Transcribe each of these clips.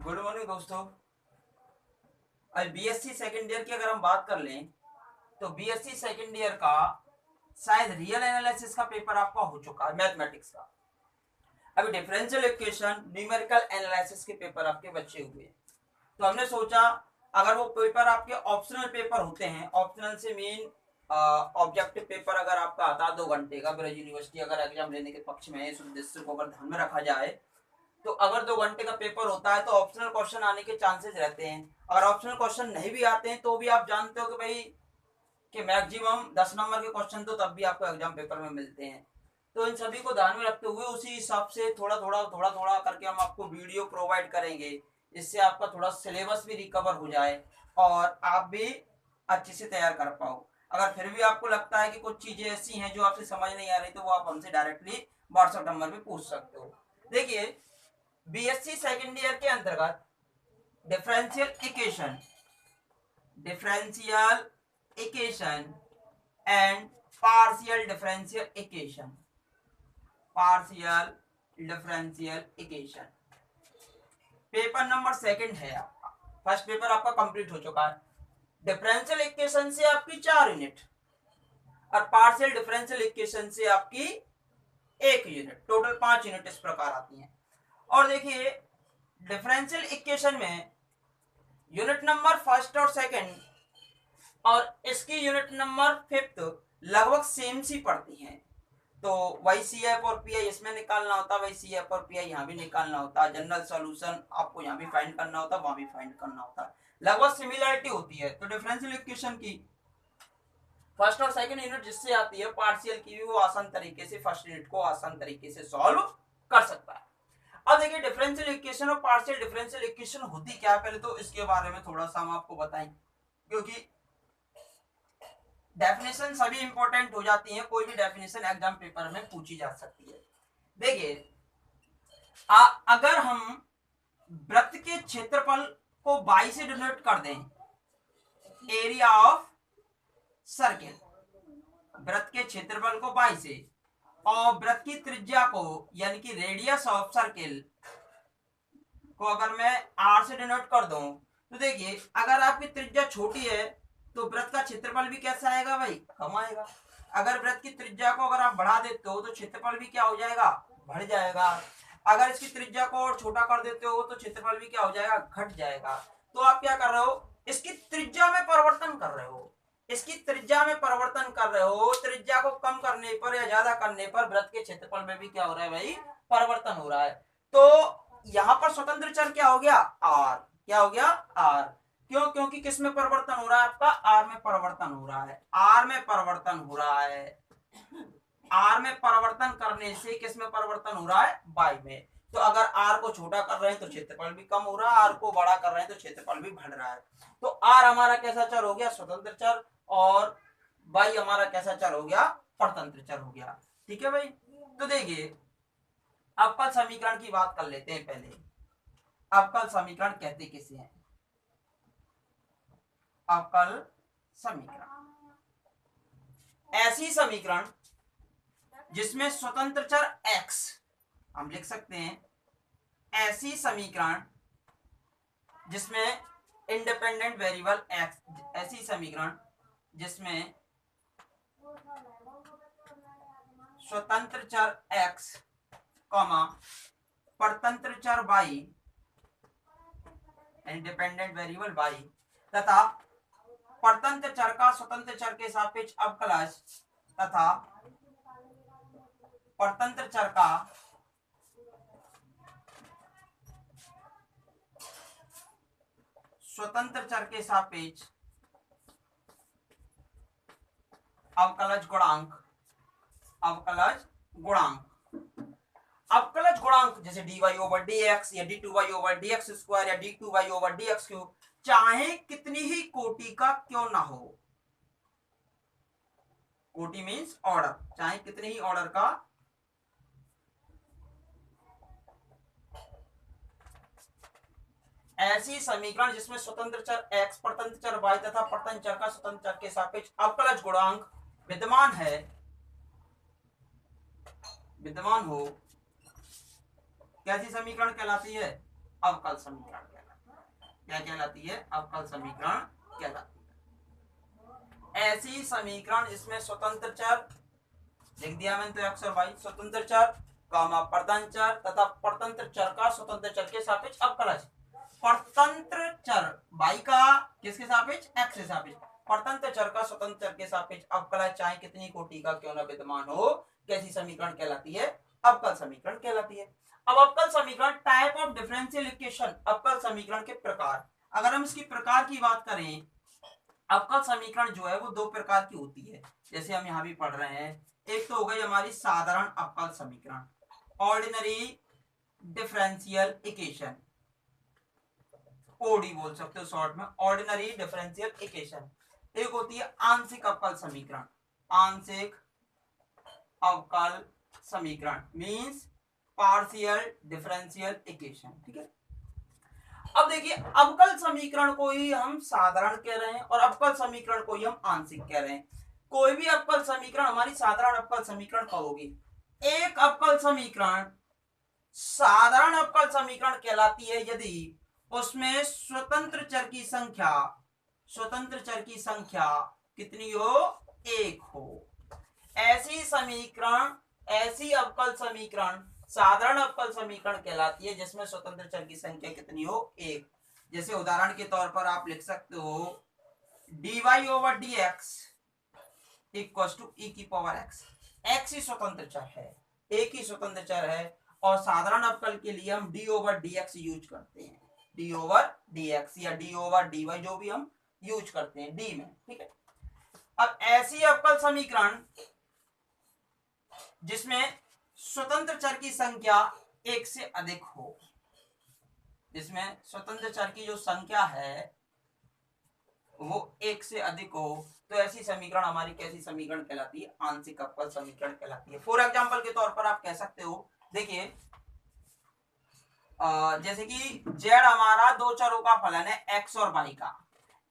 Good morning दोस्तों। आज BSc second year की अगर हम बात कर लें तो बीएससी सेकेंड ईयर का शायद रियल एनालिसिस का पेपर आपका हो चुका है, मैथमेटिक्स का। अभी डिफरेंशियल इक्वेशन, न्यूमेरिकल एनालिसिस के पेपर आपके बचे हुए हैं। तो हमने सोचा अगर वो पेपर आपके ऑप्शनल पेपर होते हैं, ऑप्शनल से मेन ऑब्जेक्टिव पेपर अगर आपका आता है 2 घंटे का, ब्रज यूनिवर्सिटी अगर एग्जाम लेने के पक्ष में है, इस उद्देश्य को अगर ध्यान में रखा जाए तो अगर 2 घंटे का पेपर होता है तो ऑप्शनल क्वेश्चन आने के चांसेस रहते हैं। अगर ऑप्शनल क्वेश्चन नहीं भी आते हैं तो भी आप जानते हो कि भाई कि मैक्सिमम 10 नंबर के क्वेश्चन तो तब भी आपको एग्जाम पेपर में मिलते हैं। तो इन सभी को ध्यान में रखते हुए उसी हिसाब से थोड़ा थोड़ा करके हम आपको वीडियो प्रोवाइड करेंगे, इससे आपका थोड़ा सिलेबस भी रिकवर हो जाए और आप भी अच्छे से तैयार कर पाओ। अगर फिर भी आपको लगता है कि कुछ चीजें ऐसी हैं जो आपसे समझ नहीं आ रही तो वो आप हमसे डायरेक्टली व्हाट्सएप नंबर पे पूछ सकते हो। देखिए, बीएससी सेकेंड ईयर के अंतर्गत differential equation, differential equation and partial differential equation, partial differential equation paper number second है आपका। फर्स्ट पेपर आपका कंप्लीट हो चुका है। डिफरेंशियल इक्वेशन से आपकी 4 यूनिट और पार्शियल डिफरेंशियल इक्वेशन से आपकी 1 यूनिट, टोटल 5 यूनिट इस प्रकार आती हैं। और देखिए, डिफरेंशियल इक्वेशन में यूनिट नंबर फर्स्ट और सेकंड और इसकी यूनिट नंबर फिफ्थ लगभग सेम सी पड़ती हैं। तो वही सी एफ और पी आई इसमें निकालना होता है, वही सी एफ और पी आई यहाँ भी निकालना होता है। जनरल सॉल्यूशन आपको यहाँ भी फाइंड करना होता है, वहां भी फाइंड करना होता है। लगभग सिमिलरिटी होती है। तो डिफरेंशियल इक्वेशन की फर्स्ट और सेकंड यूनिट जिससे आती है, पार्शियल की भी वो आसान तरीके से फर्स्ट यूनिट को आसान तरीके से सॉल्व कर सकता है। अब देखिए, डिफरेंशियल इक्वेशन और पार्शियल डिफरेंशियल इक्वेशन होती क्या है, पहले तो इसके बारे में थोड़ा सा हम आपको बताएं, क्योंकि डेफिनेशन सभी इंपॉर्टेंट हो जाती हैं। कोई भी डेफिनेशन एग्जाम पेपर में पूछी जा सकती है। देखिए, अगर हम वृत्त के क्षेत्रफल को 22 से डिनोट कर दें, एरिया ऑफ सर्किल, वृत्त के क्षेत्रफल को 22 से, और वृत्त की त्रिज्या को यानी कि रेडियस ऑफ सर्किल को अगर मैं r से डिनोट कर दूं, तो देखिए अगर आपकी त्रिज्या छोटी है तो वृत्त का क्षेत्रफल भी कैसा आएगा भाई, कम आएगा। अगर वृत्त की त्रिज्या को अगर आप बढ़ा देते हो तो क्षेत्रफल भी क्या हो जाएगा, बढ़ जाएगा। अगर इसकी त्रिज्या को और छोटा कर देते हो तो क्षेत्रफल भी क्या हो जाएगा, घट जाएगा। तो आप क्या कर रहे हो, इसकी त्रिज्या में परिवर्तन कर रहे हो, इसकी त्रिज्या में परिवर्तन कर रहे हो। त्रिज्या को कम करने पर या ज्यादा करने पर वृत्त के क्षेत्रफल में भी क्या हो रहा है भाई, परिवर्तन हो रहा है। तो यहां पर स्वतंत्र चर क्या हो गया, आर। क्या हो गया, आर। क्यों, क्योंकि किस में परिवर्तन हो रहा है आपका, आर में परिवर्तन हो रहा है। आर में परिवर्तन हो रहा है। आर में परिवर्तन करने से किस में परिवर्तन हो रहा है, वाई में। तो अगर आर को छोटा कर रहे हैं तो क्षेत्रफल भी कम हो रहा है, आर को बड़ा कर रहे हैं तो क्षेत्रफल भी बढ़ रहा है। तो आर हमारा कैसा चर हो गया, स्वतंत्र चर, और वाई हमारा कैसा चर हो गया, परतंत्र चर हो गया। ठीक है भाई। तो देखिए, अवकल समीकरण की बात कर लेते हैं पहले। अवकल समीकरण कहते किसे हैं, अवकल समीकरण ऐसी समीकरण जिसमें स्वतंत्र चर x, हम लिख सकते हैं ऐसी समीकरण जिसमें इंडिपेंडेंट वेरिएबल x, ऐसी समीकरण जिसमें स्वतंत्र चर x, परतंत्र चर y, इंडिपेंडेंट वेरिएबल y, तथा परतंत्र चर का स्वतंत्र चर के सापेक्ष अवकलज तथा परतंत्र चर का स्वतंत्र चर के सापेक्ष अवकलज गुणांक, अवकलज गुणांक। अवकलज गुणांक जैसे dy ओवर dx या d2y ओवर dx स्क्वायर या d2y ओवर dx क्यूब, चाहे कितनी ही कोटि का क्यों ना हो, कोटि मींस ऑर्डर, चाहे कितने ही ऑर्डर का, ऐसी समीकरण जिसमें स्वतंत्र चर x, परतंत्र चर y तथा परतंत्र चर का स्वतंत्र चर के सापेक्ष अवकलज गुणांक विद्यमान है, विद्यमान हो, कैसी समीकरण कहलाती है, अवकल समीकरण कहलाती है। क्या कहलाती है? अवकल समीकरण कहलाती है। ऐसी समीकरण जिसमें स्वतंत्र चर, लिख दिया मैंने तो एक्स और वाई, स्वतंत्र चर कामा परतंत्र चर तथा परतंत्र चर का स्वतंत्र चर के सापेक्ष अवकलज। परतंत्र चर y का किसके सापेक्ष? x के सापेक्ष। परतंत्र चर का स्वतंत्र चर के सापेक्ष अवकलज चाहे कितनी कोटि का क्यों न विद्यमान हो, कैसी समीकरण कहलाती है? अवकल समीकरण कहलाती है। अब अवकल समीकरण, टाइप ऑफ डिफरेंशियल इक्वेशन, अवकल समीकरण के प्रकार। अगर हम इसकी प्रकार की बात करें, अवकल समीकरण जो है वो दो प्रकार की होती है, जैसे हम यहाँ भी पढ़ रहे हैं। एक तो हो गई हमारी साधारण अवकल समीकरण, ऑर्डिनरी डिफरेंशियल इक्वेशन, ओडी बोल सकते हो शॉर्ट में, ऑर्डिनरी डिफरेंशियल इक्वेशन। एक होती है आंशिक अवकल समीकरण, आंशिक अवकल समीकरण मींस पार्शियल डिफरेंशियल इक्वेशन, ठीक है। अब देखिए, अवकल समीकरण को ही हम साधारण कह रहे हैं और अवकल समीकरण को ही हम आंशिक कह रहे हैं। कोई भी अवकल समीकरण हमारी साधारण अवकल समीकरण कब होगी? एक अवकल समीकरण साधारण अवकल समीकरण कहलाती है यदि उसमें स्वतंत्र चर की संख्या कितनी हो? एक हो। ऐसी समीकरण, ऐसी अवकल समीकरण साधारण अवकल समीकरण कहलाती है जिसमें स्वतंत्र चर की संख्या कितनी हो? एक। जैसे उदाहरण के तौर पर आप लिख सकते हो dy over dx equals to e की पावर x। x ही स्वतंत्र चर है, एक ही स्वतंत्र चर है, और साधारण अवकल के लिए हम d ओवर dx यूज करते हैं, d ओवर dx या d ओवर dy जो भी हम यूज करते हैं d में, ठीक है। अब ऐसी अवकल समीकरण जिसमें स्वतंत्र चर की संख्या एक से अधिक हो, जिसमें स्वतंत्र चर की जो संख्या है वो एक से अधिक हो, तो ऐसी समीकरण हमारी कैसी समीकरण कहलाती है? आंशिक अवकल समीकरण कहलाती है। फॉर एग्जांपल के तौर पर आप कह सकते हो, देखिए जैसे कि z हमारा दो चरों का फलन है x और y का।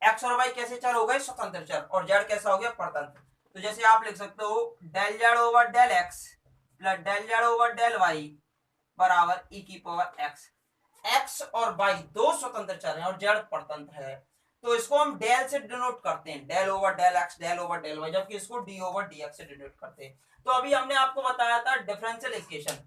x और y कैसे चर हो गए? स्वतंत्र चर, और z कैसा हो गया? परतंत्र। तो जैसे आप लिख सकते हो del z over del x plus del z over del y बराबर e की पावर x। x और y दो स्वतंत्र चर हैं और z परतंत्र है, तो इसको हम डेल से डिनोट करते हैं, del over del x, del over del y, जबकि इसको d ओवर dx से डिनोट करते हैं। तो अभी हमने आपको बताया था डिफरेंशियल इक्वेशन,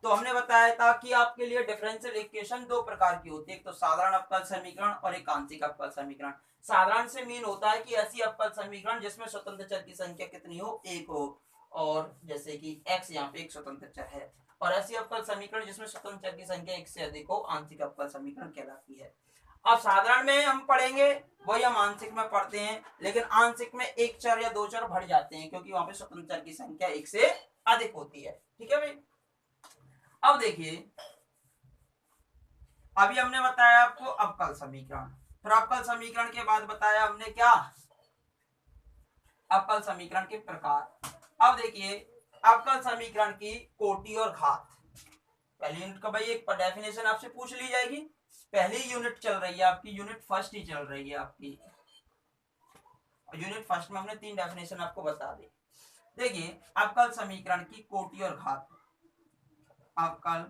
तो हमने बताया था कि आपके लिए डिफरेंशियल इक्वेशन दो प्रकार की होती है, एक तो साधारण अवकल समीकरण और एक आंशिक अवकल समीकरण। साधारण से मीन होता है कि ऐसी अवकल समीकरण जिसमें स्वतंत्र चर की संख्या कितनी हो? एक हो, और जैसे कि x यहाँ पे एक स्वतंत्र चर है। और ऐसी अवकल समीकरण जिसमें स्वतंत्र चर की संख्या एक से अधिक हो आंशिक अवकल समीकरण कहलाती है। अब साधारण में हम पढ़ेंगे वही हम आंशिक में पढ़ते हैं, लेकिन आंशिक में एक चर या दो चर बढ़ जाते हैं क्योंकि वहां पे स्वतंत्र चर की संख्या एक से अधिक होती है, ठीक है भाई। अब देखिए, अभी हमने बताया आपको अवकल समीकरण, फिर अवकल समीकरण के बाद बताया हमने क्या? अवकल समीकरण के प्रकार। अब देखिए, अवकल समीकरण की कोटि और घात। पहली यूनिट का भाई एक डेफिनेशन आपसे पूछ ली जाएगी, पहली यूनिट चल रही है आपकी, यूनिट फर्स्ट ही चल रही है आपकी। यूनिट फर्स्ट में हमने तीन डेफिनेशन आपको बता दी। देखिए, अवकल समीकरण की कोटि और घात। अवकल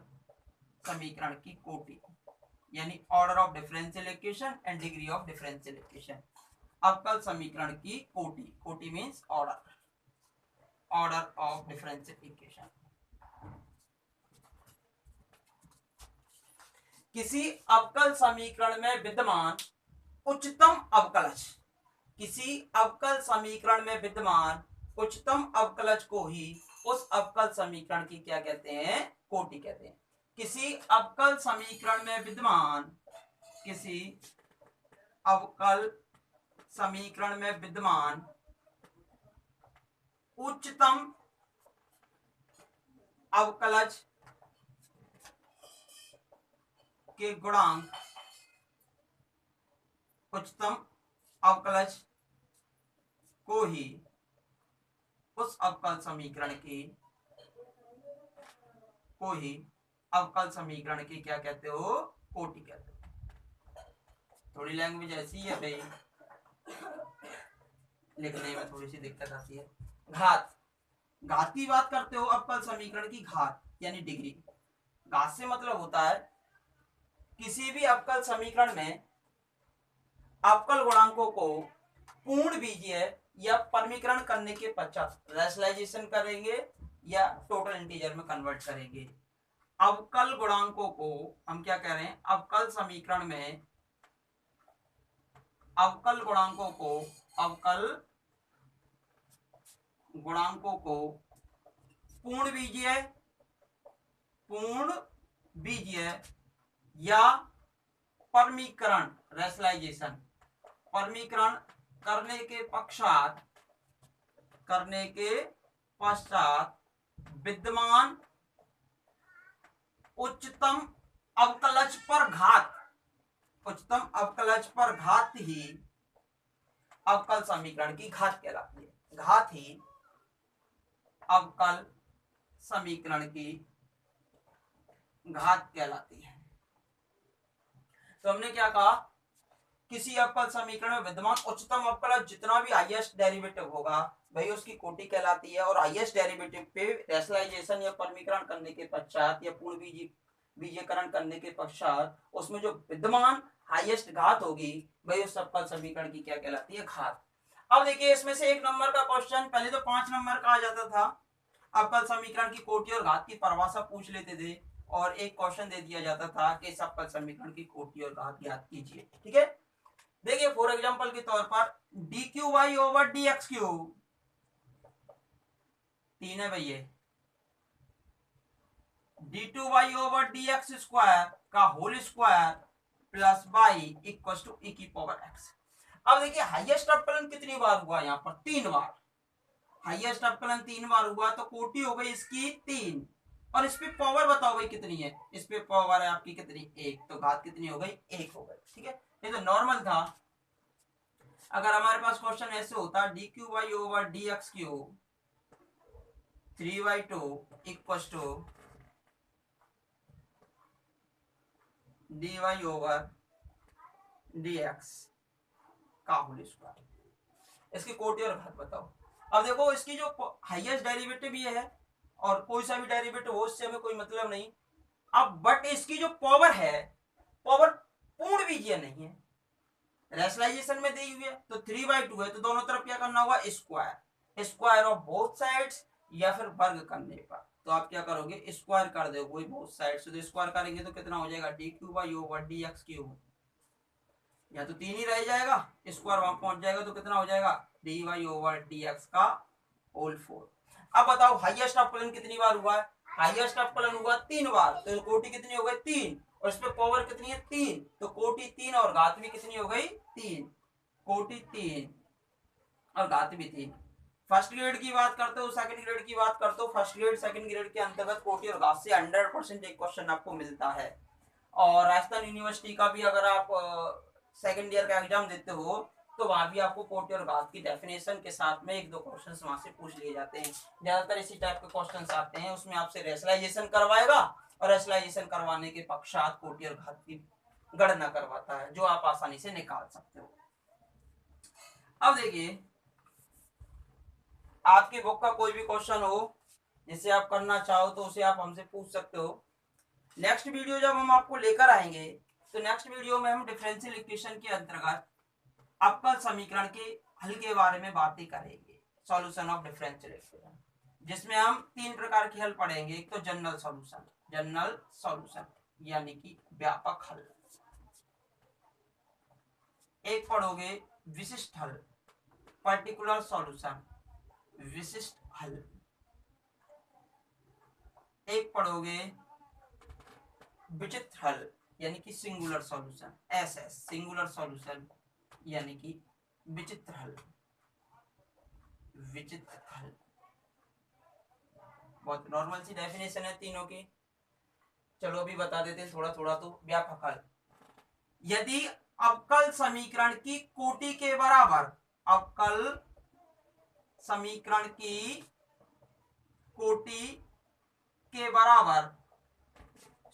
समीकरण की कोटि यानी order of differential equation and degree of differential equation. अवकल समीकरण की कोटि, कोटि means order, order of differential equation. किसी अवकल समीकरण में विद्यमान उच्चतम अवकलज, किसी अवकल समीकरण में विद्यमान उच्चतम अवकलज को ही उस अवकल समीकरण की क्या कहते हैं? कोटि कहते हैं। किसी अवकल समीकरण में विद्यमान, किसी अवकल समीकरण में विद्यमान उच्चतम अवकलज के गुणांक, उच्चतम अवकलज को ही उस अवकल समीकरण की, को ही अवकल समीकरण की क्या कहते हो? कोटि कहते हो। थोड़ी लैंग्वेज ऐसी है भाई, लिखने में थोड़ी सी दिक्कत आती है। घात, घात की बात करते हो, अवकल समीकरण की घात यानी डिग्री। घात से मतलब होता है किसी भी अवकल समीकरण में अवकल गुणांकों को पूर्ण बीजीय या परमीकरण करने के पश्चात रैशनलाइजेशन करेंगे या टोटल इंटीजर में कन्वर्ट करेंगे। अवकल गुणांकों को हम क्या कह रहे हैं, अवकल समीकरण में अवकल गुणांकों को पूर्ण बीजीय या परमीकरण रैशनलाइजेशन परमीकरण करने के पश्चात विद्यमान उच्चतम अवकलज पर घात ही अवकल समीकरण की घात कहलाती है। घात ही अवकल समीकरण की घात कहलाती है। तो हमने क्या कहा, किसी अवकल समीकरण में विद्यमान उच्चतम अवकलज जितना भी हाईएस्ट डेरिवेटिव होगा भाई उसकी कोटि कहलाती है। और हाईएस्ट डेरिवेटिव पे रैशनलाइजेशन या परमीकरण करने के पश्चात या पूर्ण बीजीयकरण करने के पश्चात उसमें जो विद्यमान हाईएस्ट घात होगी भाई उस अवकल समीकरण की क्या कहलाती है, घात। अब देखिए इसमें से एक नंबर का क्वेश्चन, पहले तो 5 नंबर का आ जाता था, अवकल समीकरण की कोटि और घात की परिभाषा पूछ लेते थे और एक क्वेश्चन दे दिया जाता था कि इस अवकल समीकरण की कोटि और घात ज्ञात कीजिए। ठीक है, देखिए फॉर एग्जांपल के तौर पर D Q Y over D x Q 3 है भैया, D two Y over D X square का whole square plus Y equal to E की पावर एक्स। अब देखिए हाईएस्ट अवकलन कितनी बार हुआ, यहाँ पर 3 बार। हाईएस्ट अवकलन 3 बार हुआ तो कोटि हो गई इसकी 3 और इस पे पावर बताओ भाई कितनी है, इस पे पावर है आपकी कितनी 1, तो घात कितनी हो गई 1 हो गई। ठीक है, ये तो नॉर्मल था। अगर हमारे पास क्वेश्चन ऐसे होता d Q Y over D x cube 3/2 equal to d y over D x का होल स्क्वायर, इसकी कोटि और घात बताओ। अब देखो इसकी जो हाईएस्ट डेरिवेटिव ये है और कोई सा भी डेरिवेटिव हो उससे हमें कोई मतलब नहीं। अब बट इसकी जो पावर है, पावर पूर्ण बीजीय नहीं है, रैशनलाइजेशन में दी हुई है तो 3/2 है तो दोनों तरफ क्या करना होगा, स्क्वायर ऑफ बोथ साइड्स या फिर वर्ग करने पर तो आप क्या करोगे, स्क्वायर कर दोगे बोथ साइड्स। तो स्क्वायर करेंगे तो कितना हो जाएगा, D Q by over D x Q, या तो 3 ही रह जाएगा, स्क्वायर वहां पहुंच जाएगा तो कितना हो जाएगा, d y over D x का होल 4। अब बताओ हाईएस्ट अवकलन कितनी बार हुआ है, हाईएस्ट अवकलन हुआ 3 बार, तो कोटि कितनी हो गई 3 और इसमें पावर कितनी है 3, तो कोटि 3 और घात भी कितनी हो गई 3, कोटि 3 और घात भी 3। फर्स्ट ग्रेड की बात करते हो, सेकंड ग्रेड की बात करते हो, फर्स्ट ग्रेड सेकंड ग्रेड के अंतर्गत कोटि और घात से 100% एक क्वेश्चन आपको मिलता है। और राजस्थान यूनिवर्सिटी का भी अगर आप सेकंड ईयर का एग्जाम देते हो तो वहां भी आपको कोटि और घात की डेफिनेशन के साथ में 1-2 क्वेश्चंस वहां से पूछ लिए जाते हैं। ज्यादातर इसी टाइप के क्वेश्चंस आते हैं, उसमें आपसे रैशनलाइजेशन करवाएगा और रैशनलाइजेशन करवाने के पश्चात कोटि और घात की गणना करवाता है जो आप आसानी से निकाल सकते हो। अब देखिए आपकी बुक का कोई भी क्वेश्चन हो जिसे आप करना चाहो तो उसे आप हमसे पूछ सकते हो। नेक्स्ट वीडियो जब हम आपको लेकर आएंगे तो नेक्स्ट वीडियो में हम डिफरेंशियल इक्वेशन के अंतर्गत अवकल समीकरण के हल के बारे में बातें करेंगे, सॉल्यूशन ऑफ डिफरेंशियल इक्वेशन, जिसमें हम 3 प्रकार के हल पढ़ेंगे। एक तो जनरल सॉल्यूशन यानी कि व्यापक हल, एक पढ़ोगे विशिष्ट हल, पर्टिकुलर सॉल्यूशन विशिष्ट हल, एक पढ़ोगे विचित्र हल यानी कि singular solution, SS singular solution यानी कि विचित्र हल। बहुत नॉर्मल सी डेफिनेशन है तीनों की, चलो अभी बता देते हैं थोड़ा थोड़ा। तो व्यापक हल, यदि अवकल समीकरण की कोटि के बराबर, अवकल समीकरण की कोटि के बराबर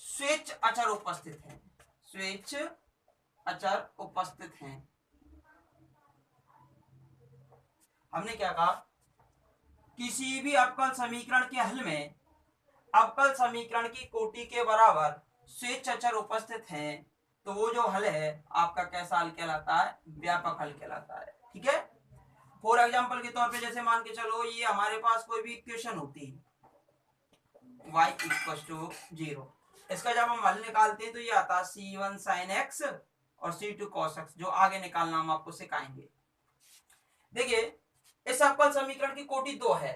स्वेच्छ अचर उपस्थित हैं, स्वेच्छ अचर उपस्थित हैं। हमने क्या कहा, किसी भी अवकल समीकरण के हल में अवकल समीकरण की कोटि के बराबर स्वेच्छ अचर उपस्थित हैं तो वो जो हल है आपका कैसा हल कहलाता है, व्यापक हल कहलाता है। ठीक है, फॉर एग्जाम्पल के तौर पे जैसे मान के चलो ये हमारे पास कोई भी इक्वेशन होती है y इक्वल टू 0, इसका जब हम हल निकालते हैं तो ये आता है c1 sin x और c2 cos x, जो आगे निकालना हम आपको सिखाएंगे। देखिए इस अवकल समीकरण की कोटि 2 है,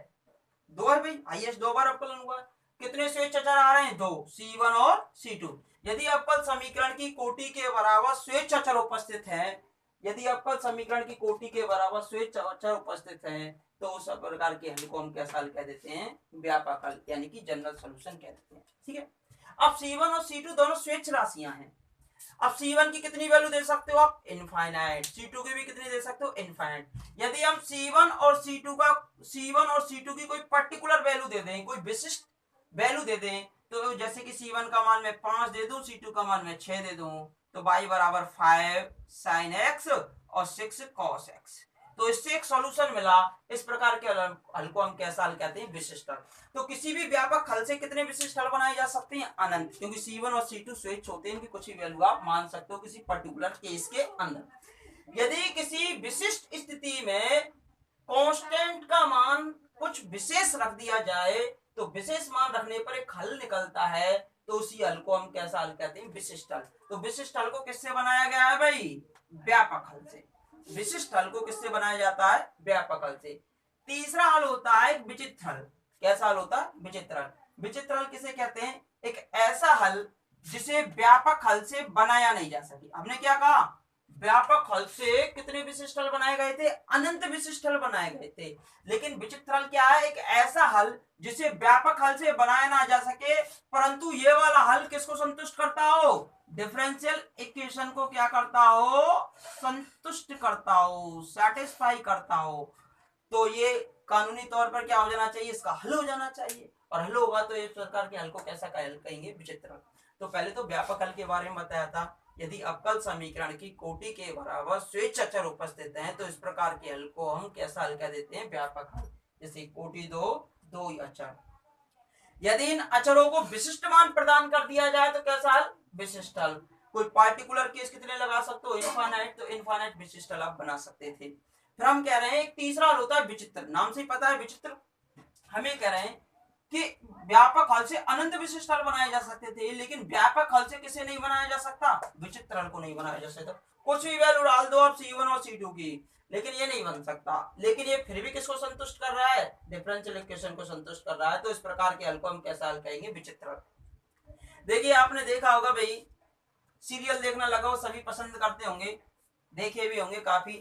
2 है भाई, हाईएस्ट 2 बार अवकलन हुआ। कितने स्वेच्छ अचर आ रहे हैं, 2, c1 और c2। यदि अवकल समीकरण की कोटि के बराबर स्वेच्छ अचर उपस्थित है, यदि अवकल समीकरण की कोटि के बराबर स्वेच्छ अचर उपस्थित है, तो उस प्रकार के हल को हम कैसा हल कह देते हैं, व्यापक हल, यानी कि जनरल सॉल्यूशन कह देते हैं। ठीक है, अब c1 और c2 दोनों स्वेच्छ राशियां हैं। अब c1 की कितनी वैल्यू दे सकते हो आप, इनफाइनाइट। c2 की भी कितनी दे सकते हो, इनफाइनाइट। यदि हम c1 और c2 की कोई पर्टिकुलर वैल्यू दे दें, कोई विशिष्ट वैल्यू दे दें, तो जैसे कि c1 का मान मैं 5 दे दूं, c2 का मान मैं 6 दे दूं, तो y बराबर 5 sin x और 6 cos x, तो इससे एक सॉल्यूशन मिला। इस प्रकार के हल को हम कैसा हल कहते हैं, विशिष्ट हल। तो किसी भी व्यापक हल से कितने विशिष्ट हल बनाए जा सकते हैं, अनंत, क्योंकि c1 और c2 स्वेच्छ होते हैं, इनकी कुछ भी वैल्यू आप मान सकते हो किसी पर्टिकुलर केस के अंदर। यदि किसी विशिष्ट स्थिति में कांस्टेंट का मान कुछ विशेष रख दिया जाए, तो विशेष मान रखने पर एक हल निकलता है, तो उसी हल को हम कैसा हल कहते हैं, विशिष्ट हल। तो विशिष्ट हल को किससे बनाया गया है भाई, व्यापक हल से। विशिष्ट हल को किससे बनाया जाता है, व्यापक हल से। तीसरा हल होता है विचित्र हल। कैसा हल होता है, विचित्र हल। विचित्र हल किसे कहते हैं, एक ऐसा हल जिसे व्यापक हल से बनाया नहीं जा सके। हमने क्या कहा, व्यापक हल से कितने विशिष्ट हल बनाए गए थे, अनंत विशिष्ट हल बनाए गए थे। लेकिन विचित्र हल क्या है, एक ऐसा हल जिसे व्यापक हल से बनाया ना जा सके, परंतु ये वाला हल किसको संतुष्ट करता हो, डिफरेंशियल इक्वेशन को क्या करता हो, संतुष्ट करता हो, सेटिस्फाई करता हो। तो ये कानूनी तौर पर क्या हो जाना चाहिए, इसका हल हो जाना चाहिए, और हल होगा तो इस प्रकार के हल को कैसा कहेंगे, विचित्र हल। तो पहले तो व्यापक हल के बारे में बताया था, यदि अवकल समीकरण की कोटि के बराबर स्वेच्छ अचर उपस्थित हैं, तो इस प्रकार के हल को हम कैसा हल कह देते हैं, व्यापक हल। जैसे कोटि 2 अचर, यदि इन अचरों को विशिष्ट मान प्रदान कर दिया जाए तो कैसा हल, विशिष्ट हल। कोई पार्टिकुलर केस कितने लगा सकते हो, इनफाइनाइट, तो इनफाइनाइट विशिष्ट हल आप बना सकते थे। फिर हम कह रहे हैं एक तीसरा हल होता है विचित्र, नाम से ही पता है विचित्र। हम ये कह रहे हैं कि व्यापक हल से अनंत विशिष्ट हल बनाए जा सकते थे, लेकिन व्यापक हल से किसे नहीं बनाया जा सकता, विचित्र हल को नहीं बनाया जा सकता। कुछ भी वैल्यू डाल दो आप c1 और c2 की, लेकिन ये नहीं बन सकता। लेकिन ये फिर भी किसको संतुष्ट कर रहा है, डिफरेंशियल इक्वेशन को संतुष्ट कर रहा है, तो इस प्रकार के हल को हम कैसा हल कहेंगे, विचित्र हल। देखिए आपने देखा होगा भाई, सीरियल देखना लगा, सभी पसंद करते होंगे, देखे भी होंगे काफी।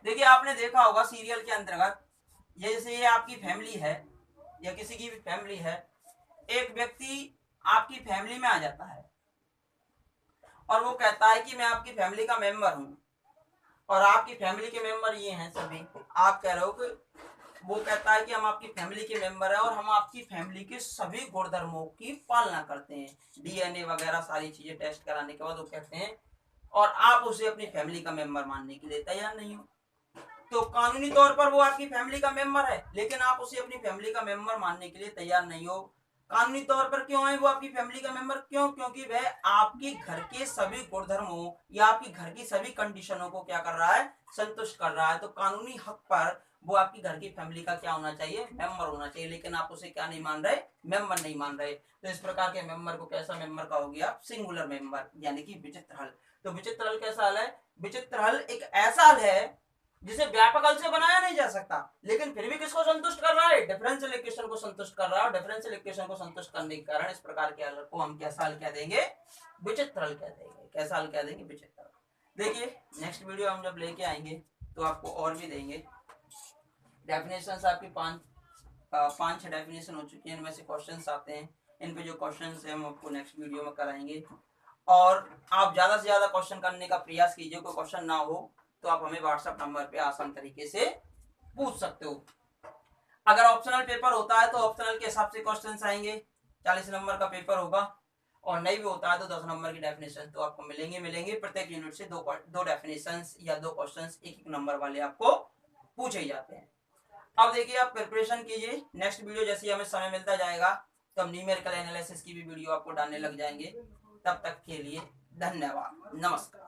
देखिए आपने देखा होगा सीरियल के अंतर्गत, जैसे ये आपकी फैमिली है या किसी की भी फैमिली है, एक व्यक्ति आपकी फैमिली में आ जाता है और वो कहता है कि मैं आपकी फैमिली का मेंबर हूं, और आपकी फैमिली के मेंबर ये हैं सभी। आप कह रहे हो कि वो कहता है कि हम आपकी फैमिली के मेंबर हैं और हम आपकी फैमिली के सभी गुणधर्मों की पालना करते हैं, डीएनए वगैरह सारी चीजें टेस्ट कराने के बाद वो कहते हैं, और आप उसे अपनी फैमिली का मेंबर मानने के लिए तैयार नहीं हो। तो कानूनी तौर पर वो आपकी फैमिली का मेंबर है, लेकिन आप उसे अपनी फैमिली का मेंबर मानने के लिए तैयार नहीं हो। कानूनी तौर पर क्यों है वो आपकी फैमिली का मेंबर, क्यों, क्योंकि वह आपके घर के सभी गुणधर्मों या आपकी घर की सभी कंडीशनों को क्या कर रहा है, संतुष्ट कर रहा है। तो कानूनी हक पर वो आपकी घर की फैमिली का क्या होना चाहिए, मेंबर होना चाहिए, लेकिन आप उसे क्या नहीं मान रहे, मेंबर नहीं मान रहे। तो इस प्रकार के मेंबर को कैसा मेंबर का हो गया, सिंगुलर मेंबर, यानी कि विचित्र हल। तो विचित्र हल कैसा हल है, विचित्र हल एक ऐसा हल है जिसे व्यापक हल से बनाया नहीं जा सकता, लेकिन फिर भी किसको संतुष्ट कर रहा है, डिफरेंशियल इक्वेशन को संतुष्ट कर रहा है। डिफरेंशियल इक्वेशन को संतुष्ट करने के कारण इस प्रकार के हल को हम कैसा हल कह देंगे, विचित्र हल कह देंगे। कैसा हल कह देंगे, विचित्र हल। देखिए नेक्स्ट वीडियो हम जब लेके आएंगे तो आपको और भी देंगे डेफिनेशन। आपकी 5-6 डेफिनेशन हो चुकी है, इनमें से क्वेश्चंस आते हैं, इन पे जो क्वेश्चंस है हम आपको नेक्स्ट वीडियो में कराएंगे। और आप ज्यादा से ज्यादा क्वेश्चन करने का प्रयास कीजिए, कोई क्वेश्चन ना हो तो आप हमें व्हाट्सएप नंबर पे आसान तरीके से पूछ सकते हो। अगर ऑप्शनल पेपर होता है तो ऑप्शनल के हिसाब से क्वेश्चंस आएंगे, 40 नंबर का पेपर होगा, और नहीं भी होता है तो 10 नंबर की डेफिनेशन तो आपको मिलेंगे। प्रत्येक यूनिट से दो डेफिनेशंस या 2 क्वेश्चंस एक नंबर वाले आपको पूछे जाते हैं। अब देखिए आप प्रिपरेशन कीजिए, नेक्स्ट वीडियो जैसे हमें समय मिलता जाएगा तो हम न्यूमेरिकल एनालिसिस की भी वीडियो आपको डालने लग जाएंगे। तब तक के लिए धन्यवाद, नमस्कार।